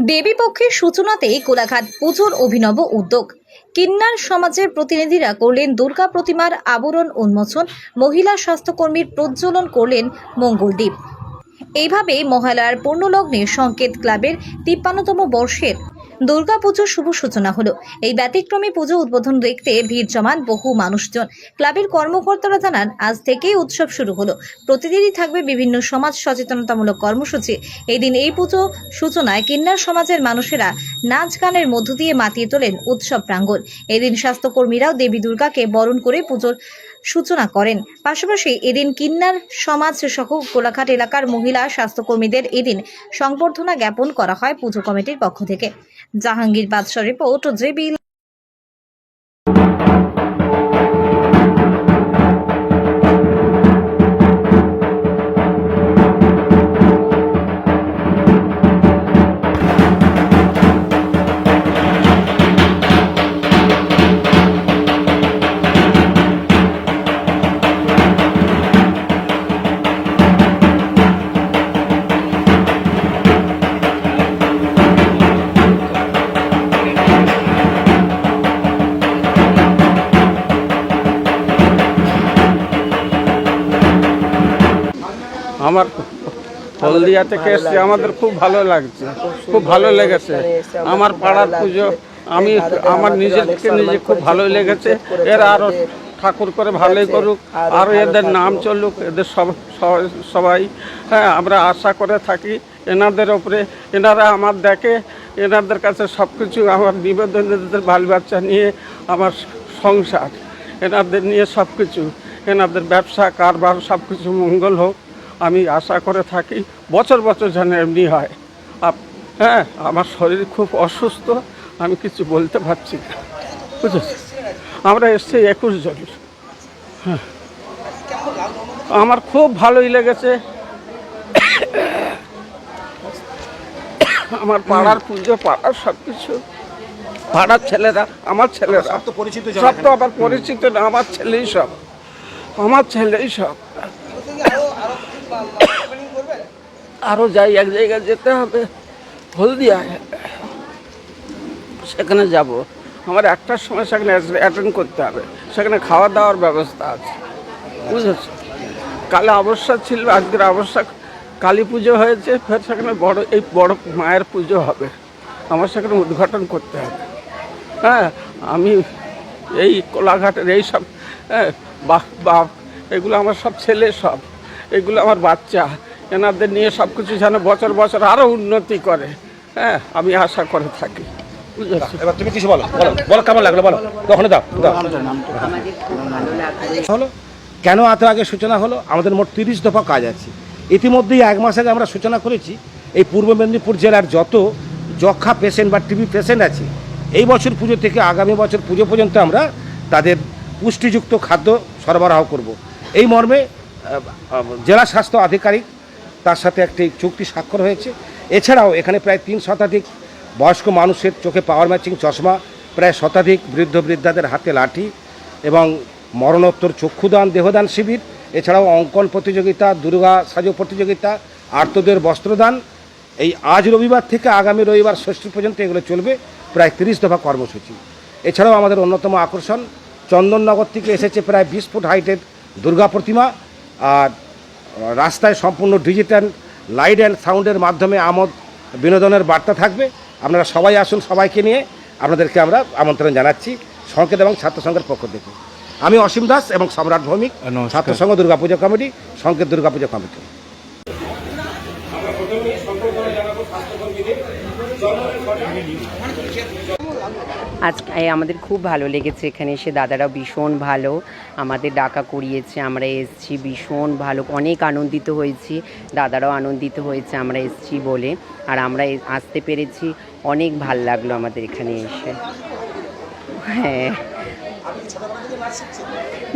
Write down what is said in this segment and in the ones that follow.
দেবীপক্ষের সূচনাতেই কোলাঘাট পুজোর অভিনব উদ্যোগ। কিন্নার সমাজের প্রতিনিধিরা করলেন দুর্গা প্রতিমার আবরণ উন্মোচন, মহিলা স্বাস্থ্যকর্মীর প্রজ্বলন করলেন মঙ্গলদ্বীপ। এইভাবে মহালয়ার পূর্ণলগ্নে সংকেত ক্লাবের 53তম বর্ষের দুর্গাপুজোর শুভ সূচনা হলো। এই ব্যতিক্রমী পুজো উদ্বোধন দেখতে ভিড় জমান বহু মানুষজন। ক্লাবের কর্মকর্তারা জানান, আজ থেকেই উৎসব শুরু হলো। প্রতিদিনই থাকবে বিভিন্ন সমাজ সচেতনতামূলক কর্মসূচি। এই দিন এই পুজো সূচনায় কিন্নার সমাজের মানুষেরা নাচ গানের মধ্য দিয়ে মাতিয়ে তোলেন উৎসব প্রাঙ্গণ। এদিন স্বাস্থ্যকর্মীরাও দেবী দুর্গাকে বরণ করে পুজোর সূচনা করেন। পাশাপাশি এদিন কিন্নার সমাজ সহ কোলাঘাট এলাকার মহিলা স্বাস্থ্যকর্মীদের এদিন সংবর্ধনা জ্ঞাপন করা হয় পুজো কমিটির পক্ষ থেকে। জাহাঙ্গীর বাদশাহ রিপোর্ট, জেবি। আমার হলদিয়া থেকে এসে আমাদের খুব ভালো লাগছে, খুব ভালো লেগেছে। আমার পাড়ার পুজো আমি আমার নিজেকে নিজে খুব ভালো লেগেছে। এরা আরও ঠাকুর করে ভালোই করুক, আরও এদের নাম চলুক, এদের সবাই হ্যাঁ আমরা আশা করে থাকি এনাদের ওপরে। এনারা আমার দেখে, এনাদের কাছে সব কিছু আমার নিবেদন, এদের বাল বাচ্চা নিয়ে আমার সংসার, এনাদের নিয়ে সব কিছু, এনাদের ব্যবসা কারবার সব কিছু মঙ্গল হোক আমি আশা করে থাকি। বছর বছর যেন এমনি হয়। হ্যাঁ আমার শরীর খুব অসুস্থ, আমি কিছু বলতে পারছি না, বুঝেছি। আমরা এসছি 21 জন। হ্যাঁ আমার খুব ভালোই লেগেছে। আমার পাড়ার পুজো, পাড়ার সব কিছু, পাড়ার ছেলেরা, আমার ছেলেরা সব তো আবার পরিচিত না, আমার ছেলেই সব, আমার ছেলেই সব। আরও যাই, এক জায়গায় যেতে হবে হলদিয়ায়, সেখানে যাব। আমার 1টার সময় সেখানে অ্যাটেন্ড করতে হবে, সেখানে খাওয়া দাওয়ার ব্যবস্থা আছে, বুঝেছি। কালে অবস্যা ছিল, আজকের অবস্যা কালী পুজো হয়েছে, ফের সেখানে এই বড় মায়ের পুজো হবে, আমার সেখানে উদ্ঘাটন করতে হবে। হ্যাঁ আমি এই কোলাঘাটের এই সব বাপ এগুলো আমার সব ছেলে, সব এগুলো আমার বাচ্চা, এনাদের নিয়ে সব কিছু যেন বছর বছর আরও উন্নতি করে, হ্যাঁ আমি আশা করে থাকি, বুঝেছি। এবার তুমি কিছু বলো, বলো কেমন লাগলো, বলো ওখানে দাও হলো কেন এত আগে সূচনা হলো। আমাদের মোট 30 দফা কাজ আছে। ইতিমধ্যেই 1 মাস আগে আমরা সূচনা করেছি। এই পূর্ব মেদিনীপুর জেলার যত যক্ষা পেশেন্ট বা টিবি পেশেন্ট আছে, এই বছর পুজো থেকে আগামী বছর পুজো পর্যন্ত আমরা তাদের পুষ্টিযুক্ত খাদ্য সরবরাহ করব। এই মর্মে জেলা স্বাস্থ্য আধিকারিক তার সাথে একটি চুক্তি স্বাক্ষর হয়েছে। এছাড়াও এখানে প্রায় 3 শতাধিক বয়স্ক মানুষের চোখে পাওয়ার ম্যাচিং চশমা, প্রায় শতাধিক বৃদ্ধ বৃদ্ধাদের হাতে লাঠি এবং মরণোত্তর চক্ষুদান, দেহদান শিবির, এছাড়াও অঙ্কন প্রতিযোগিতা, দুর্গা সাজো প্রতিযোগিতা, আর্তদের বস্ত্রদান, এই আজ রবিবার থেকে আগামী রবিবার ষষ্ঠী পর্যন্ত এগুলো চলবে। প্রায় 30 দফা কর্মসূচি। এছাড়াও আমাদের অন্যতম আকর্ষণ চন্দননগর থেকে এসেছে প্রায় 20 ফুট হাইটের দুর্গা প্রতিমা। আর রাস্তায় সম্পূর্ণ ডিজিটাল লাইট অ্যান্ড সাউন্ডের মাধ্যমে আমোদ বিনোদনের বার্তা থাকবে। আপনারা সবাই আসুন, সবাইকে নিয়ে আপনাদেরকে আমরা আমন্ত্রণ জানাচ্ছি সংকেত এবং ছাত্রসংঘের পক্ষ থেকে। আমি অসীম দাস এবং সম্রাট ভৌমিক, ছাত্রসংঘ দুর্গাপুজো কমিটি, সংকেত দুর্গাপুজো কমিটি। আজকে আমাদের খুব ভালো লেগেছে এখানে এসে, দাদারাও ভীষণ ভালো আমাদের ডাকা করিয়েছে, আমরা এসেছি ভীষণ ভালো, অনেক আনন্দিত হয়েছি, দাদারাও আনন্দিত হয়েছে আমরা এসেছি বলে, আর আমরা আসতে পেরেছি, অনেক ভাল লাগলো আমাদের এখানে এসে। হ্যাঁ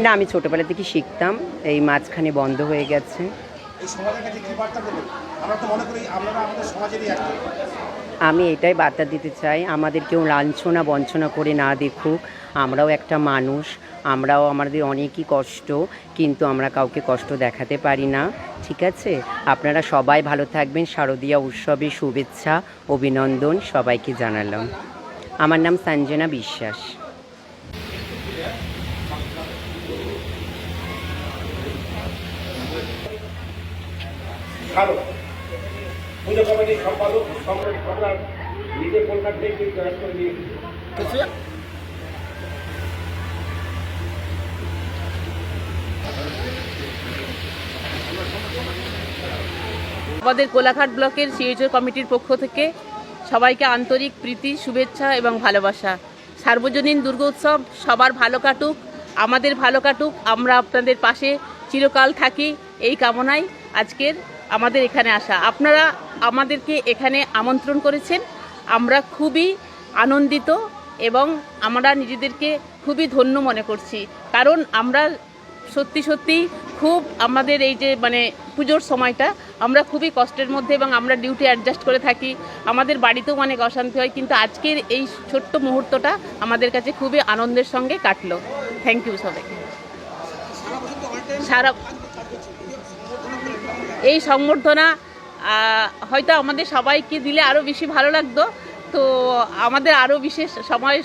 না, আমি ছোটোবেলা থেকে শিখতাম, এই মাঝখানে বন্ধ হয়ে গেছে। আমি এটাই বার্তা দিতে চাই, আমাদের কেউ লাঞ্ছনা বঞ্চনা করে না দেখুক। আমরাও একটা মানুষ, আমরাও আমাদের অনেকই কষ্ট, কিন্তু আমরা কাউকে কষ্ট দেখাতে পারি না। ঠিক আছে, আপনারা সবাই ভালো থাকবেন। শারদীয়া উৎসবের শুভেচ্ছা অভিনন্দন সবাইকে জানালাম। আমার নাম সঞ্জনা বিশ্বাস। পুজো কমিটির সম্পাদক সম্রাট আপনার নিজে কলকাতা থেকে জয়েন করে নিয়ে আমাদের কোলাঘাট ব্লকের সিএইচও কমিটির পক্ষ থেকে সবাইকে আন্তরিক প্রীতি, শুভেচ্ছা এবং ভালোবাসা। সার্বজনীন দুর্গোৎসব সবার ভালো কাটুক, আমাদের ভালো কাটুক, আমরা আপনাদের পাশে চিরকাল থাকি এই কামনায় আজকের আমাদের এখানে আসা। আপনারা আমাদেরকে এখানে আমন্ত্রণ করেছেন, আমরা খুবই আনন্দিত এবং আমরা নিজেদেরকে খুবই ধন্য মনে করছি। কারণ আমরা সত্যি সত্যি খুব আমাদের এই যে পুজোর সময়টা আমরা খুবই কষ্টের মধ্যে, এবং আমরা ডিউটি অ্যাডজাস্ট করে থাকি, আমাদের বাড়িতেও অনেক অশান্তি হয়, কিন্তু আজকের এই ছোট্ট মুহূর্তটা আমাদের কাছে খুবই আনন্দের সঙ্গে কাটলো। থ্যাংক ইউ সবাইকে। সারা এই সংবর্ধনা হয়তো আমাদের সবাইকে দিলে আরও বেশি ভালো লাগতো, তো আমাদের আরও বিশেষ সময়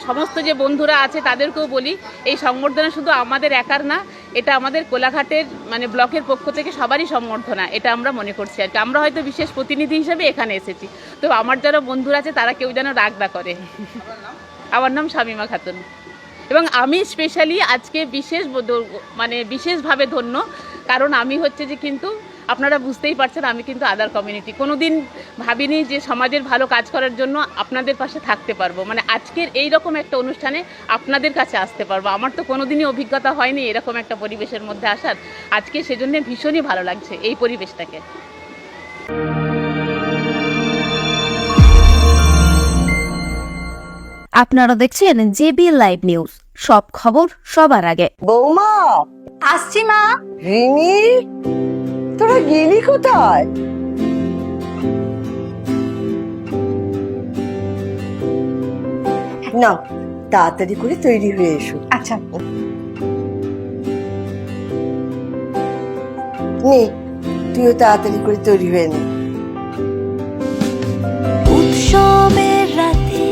সমস্ত যে বন্ধুরা আছে তাদেরকেও বলি, এই সংবর্ধনা শুধু আমাদের একার না, এটা আমাদের কোলাঘাটের ব্লকের পক্ষ থেকে সবারই সংবর্ধনা, এটা আমরা মনে করছি আর কি। আমরা হয়তো বিশেষ প্রতিনিধি হিসেবে এখানে এসেছি, তো আমার যারা বন্ধুরা আছে তারা কেউ যেন রাগ না করে। আমার নাম শামিমা খাতুন, এবং আমি স্পেশালি আজকে বিশেষভাবে ধন্য, কারণ আমি হচ্ছে যে কিন্তু আপনারা বুঝতেই পারছেন আমি কিন্তু আদার কমিউনিটি, কোনো দিন ভাবিনি যে সমাজের ভালো কাজ করার জন্য আপনাদের পাশে থাকতে পারবো, আজকের এই রকম একটা অনুষ্ঠানে আপনাদের কাছে আসতে পারবো। আমার তো কোনো দিনই অভিজ্ঞতা হয়নি এরকম একটা পরিবেশের মধ্যে আসার, আজকে সেজন্য ভীষণই ভালো লাগছে এই পরিবেশটাকে। আপনারা দেখছেন জেবি লাইভ নিউজ, সব খবর সবার আগে। বৌমা, আসছি মা। রিমি, তোরা গেলি কোথায়? না, তাড়াতাড়ি করে তৈরি হয়ে এসো। আচ্ছা। নে, তুইও তাড়াতাড়ি করে তৈরি হয়ে নে। উৎসবের রাতে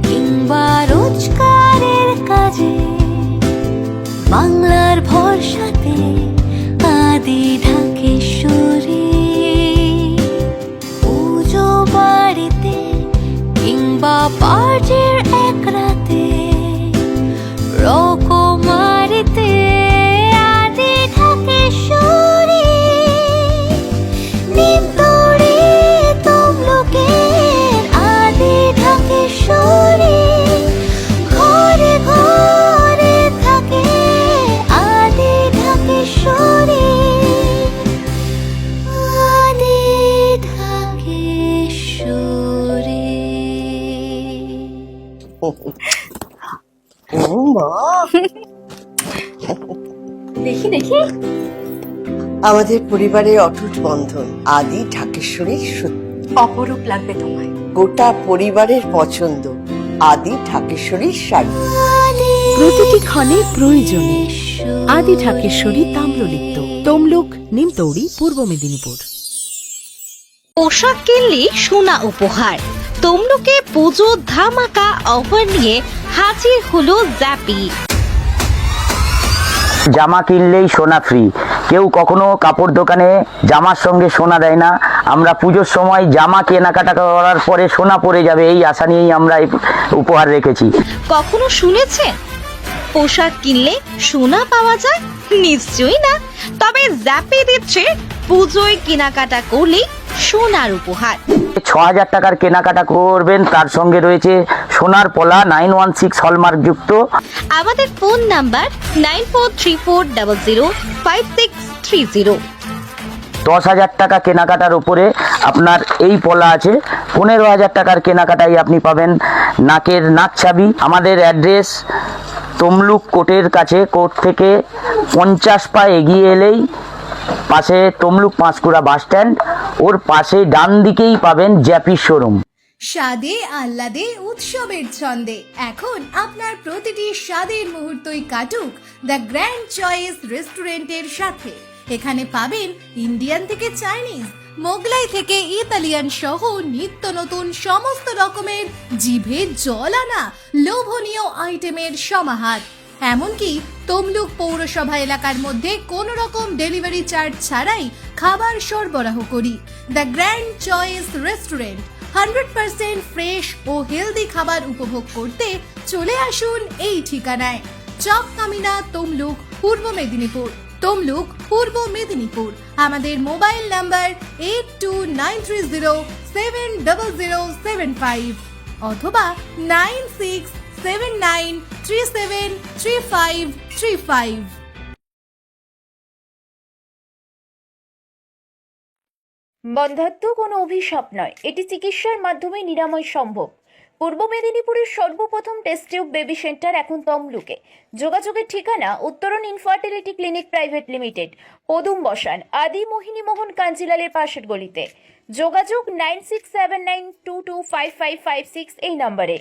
কিংবা রোজকারের কাজে বাংলার ভরসাতে আদি ঢাকেশ্বরী, পুজো বাড়িতে কিংবা পার্টির এক রাতে রকমারিতে আদি ঢাকেশ্বরী, নিমতড়ি তমলুকের আদি ঢাকেশ্বরী, ঘরে ঘরে থাকে আদি ঢাকেশ্বরী, আদি ঢাকেশ্বরী। মা, দেখি দেখি। আমাদের পরিবারের অটুট বন্ধন আদি ঢাকেশ্বরীর অপরূপ লাগবে তোমায়। গোটা পরিবারের পছন্দ আদি ঢাকেশ্বরীর শাড়ি। প্রতিটি ক্ষণে প্রয়োজনে আদি ঢাকেশ্বরী তাম্রলিপ্ত, তমলুক, নিমতৌড়ি, পূর্ব মেদিনীপুর। পোশাক কিনলে সোনা উপহার, তমলুকে পুজো ধামাকা অফার নিয়ে হাজির হলো জ্যাপি। জামা কিনলেই সোনা ফ্রি। কেউ কখনো কাপড় দোকানে জামার সঙ্গে সোনা দেয় না। আমরা পুজোর সময় জামা কেনাকাটা করার পরে সোনা পরে যাবে এই আশা নিয়েই আমরা এই উপহার রেখেছি। কখনো শুনেছেন পোশাক কিনলে সোনা পাওয়া যায়? নিশ্চয়ই না। তবে জ্যাপি দিচ্ছে পুজোয় কেনাকাটা করলে সোনার উপহার। ৬,০০০ টাকার কেনাকাটা করবেন, তার সঙ্গে রয়েছে সোনার পলা 916 হলমার্ক যুক্ত। আমাদের ফোন নাম্বার 9434005630। ১০,০০০ টাকা কেনাকাটার উপরে আপনার এই পলা আছে। ১৫,০০০ টাকার কেনাকাটায় আপনি পাবেন নাকের নাকছাবি। আমাদের অ্যাড্রেস তমলুক কোর্টের কাছে, কোর্ট থেকে 50 পা এগিয়ে এলেই পাশে তমলুক পাঁশকুড়া বাস স্ট্যান্ড, ওর পাশে ডান দিকেই পাবেন জ্যাপি শোরুম। স্বাদে আহ্লাদে উৎসবের ছন্দে এখন আপনার প্রতিটি স্বাদের মুহূর্তই কাটুক দ্য গ্র্যান্ড চয়েস রেস্টুরেন্টের সাথে। এখানে পাবেন ইন্ডিয়ান থেকে চাইনিজ, মোগলাই থেকে ইতালিয়ান সহ নিত্য নতুন সমস্ত রকমের জিভে জল আনা লোভনীয় আইটেমের সমাহার। এমনকি তমলুক পৌরসভা এলাকার মধ্যে কোনো রকম ডেলিভারি চার্জ ছাড়াই খাবার সরবরাহ করি। The grand choice restaurant 100% fresh ও হেলদি খাবার উপভোগ করতে চলে আসুন এই ঠিকানায়, চক কামিনা, তমলুক, পূর্ব মেদিনীপুর। তমলুক, পূর্ব মেদিনীপুর। আমাদের মোবাইল নাম্বার 8293070075 অথবা 9679373535। বন্ধ্যাত্ব কোনো অভিশাপ নয়, এটি চিকিৎসার মাধ্যমে নিরাময় সম্ভব। পূর্ব মেদিনীপুরের সর্বপ্রথম টেস্ট টিউব বেবি সেন্টার এখন তমলুকে। যোগাযোগের ঠিকানা উত্তরণ ইনফার্টিলিটি ক্লিনিক প্রাইভেট লিমিটেড, পদুম বসান, আদি মোহিনী মোহন কাঞ্জিলালের পাশের গলিতে। যোগাযোগ 9679225556 এই নম্বরে।